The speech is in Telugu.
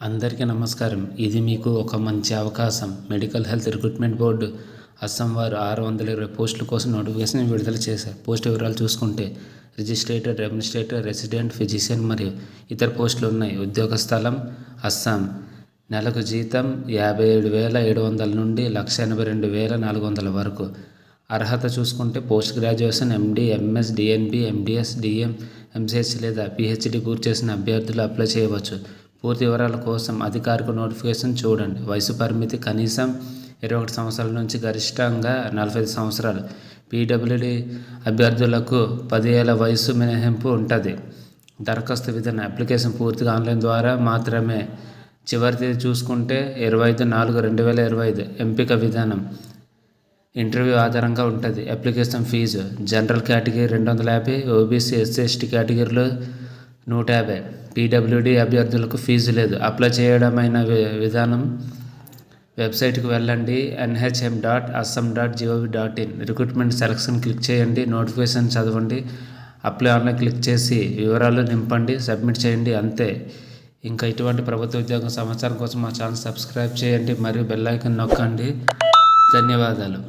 అందరికీ నమస్కారం. ఇది మీకు ఒక మంచి అవకాశం. Medical health recruitment board Assam వారు 620 పోస్టుల కోసం నోటిఫికేషన్ విడుదల చేశారు. పోస్ట్ వివరాలు చూసుకుంటే రిజిస్ట్రేటర్, అడ్మినిస్ట్రేటర్, రెసిడెంట్ ఫిజిషియన్ మరియు ఇతర పోస్టులు ఉన్నాయి. ఉద్యోగ స్థలం అస్సాం. నెలకు జీతం 57,700 నుండి 1,82,400 వరకు. అర్హత చూసుకుంటే post graduation, MD, MS, DNB, MDS, DM, MCh లేదా పిహెచ్డి పూర్తి చేసిన అభ్యర్థులు అప్లై చేయవచ్చు. పూర్తి వివరాల కోసం అధికారిక నోటిఫికేషన్ చూడండి. వయసు పరిమితి కనీసం 21 సంవత్సరాల నుంచి గరిష్టంగా 45 సంవత్సరాలు. పీడబ్ల్యూడీ అభ్యర్థులకు 10 ఏళ్ల వయసు మినహాయింపు ఉంటుంది. దరఖాస్తు విధానం అప్లికేషన్ పూర్తిగా ఆన్లైన్ ద్వారా మాత్రమే. చివరి తేదీ చూసుకుంటే 25/4/2025. ఎంపిక విధానం ఇంటర్వ్యూ ఆధారంగా ఉంటుంది. Application fee general category 250, OBC, SC, ST కేటగిరీలో 150. పీడబ్ల్యూడీ అభ్యర్థులకు ఫీజు లేదు. అప్లై చేయడమైన విధానం వెబ్సైట్కి వెళ్ళండి. nhm.assam.gov.in. రిక్రూట్మెంట్ సెలక్షన్ క్లిక్ చేయండి. నోటిఫికేషన్ చదవండి. అప్లై ఆన్లైన్ క్లిక్ చేసి వివరాలు నింపండి, సబ్మిట్ చేయండి. అంతే. ఇంకా ఇటువంటి ప్రభుత్వ ఉద్యోగం సమాచారం కోసం మా ఛానల్ సబ్స్క్రైబ్ చేయండి మరియు బెల్ ఐకాన్ నొక్కండి. ధన్యవాదాలు.